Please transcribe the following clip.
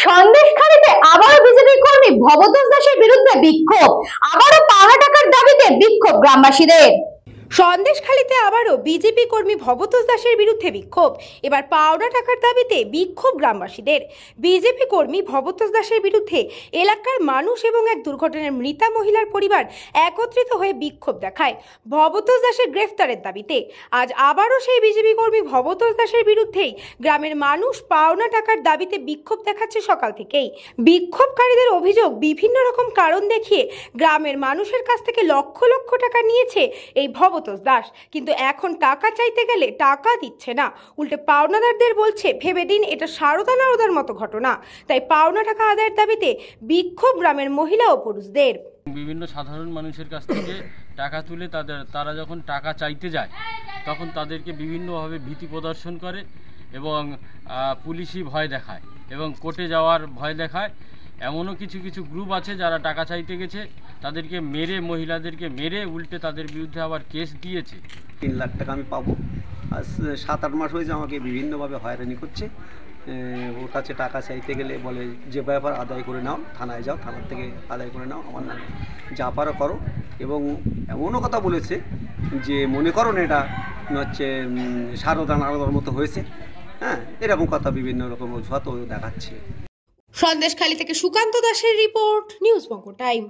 সন্দেশখালীতে আবারও বিজেপি কর্মী ভবতোষ দাসের বিরুদ্ধে বিক্ষোভ, আবারও পাওনা টাকার দাবিতে বিক্ষোভ গ্রামবাসীদের। সন্দেশখালীতে আবারও বিজেপি কর্মী ভবতোষ দাসের বিরুদ্ধে বিক্ষোভ, এবার পাওনা টাকার দাবিতে বিক্ষোভ গ্রামবাসীদের। বিজেপি কর্মী ভবতোষ দাসের বিরুদ্ধে এলাকার মানুষ এবং এক দুর্ঘটনায় মৃতা মহিলার পরিবার একত্রিত হয়ে বিক্ষোভ দেখায় ভবতোষ দাসের গ্রেফতারের দাবিতে। আজ আবারও সেই বিজেপি কর্মী ভবতোষ দাসের বিরুদ্ধেই গ্রামের মানুষ পাওনা টাকার দাবিতে বিক্ষোভ দেখাচ্ছে সকাল থেকেই। বিক্ষোভকারীদের অভিযোগ, বিভিন্ন রকম কারণ দেখিয়ে গ্রামের মানুষের কাছ থেকে লক্ষ লক্ষ টাকা নিয়েছে এই ভবতোষ দাস, কিন্তু এখন টাকা চাইতে গেলে টাকা দিচ্ছে না, উল্টে পাওনাদারদের বলছে ভেবে দিন এটা সারদা নারদার মতো ঘটনা। তাই পাওনা টাকা আদায়ের দাবিতে বিক্ষোভ গ্রামের মহিলা ও পুরুষদের। বিভিন্ন সাধারণ মানুষের কাছ থেকে টাকা তুলে তারা যখন টাকা চাইতে যায় তখন তাদেরকে বিভিন্নভাবে ভীতি প্রদর্শন করে এবং পুলিশি ভয় দেখায় এবং কোর্টে যাওয়ার ভয় দেখায়। এমনও কিছু কিছু গ্রুপ আছে যারা টাকা চাইতে গেছে তাদেরকে মেরে, মহিলাদেরকে মেরে উল্টে তাদের বিরুদ্ধে আবার কেস দিয়েছে। 3 লাখ টাকা আমি পাবো, আজ 7-8 মাস হয়েছে আমাকে বিভিন্নভাবে হয়রানি করছে। ওর কাছে টাকা চাইতে গেলে বলে যে ব্যাপার আদায় করে নাও, থানায় যাও, থানার থেকে আদায় করে নাও, আমার নামে যা পারো করো। এবং এমনও কথা বলেছে যে মনে করো না এটা হচ্ছে সারদা নারদার মতো হয়েছে। হ্যাঁ, এরকম কথা বিভিন্ন রকম অজুহাত দেখাচ্ছে। সন্দেশখালী থেকে সুকান্ত দাসের রিপোর্ট, নিউজ বঙ্গ টাইম।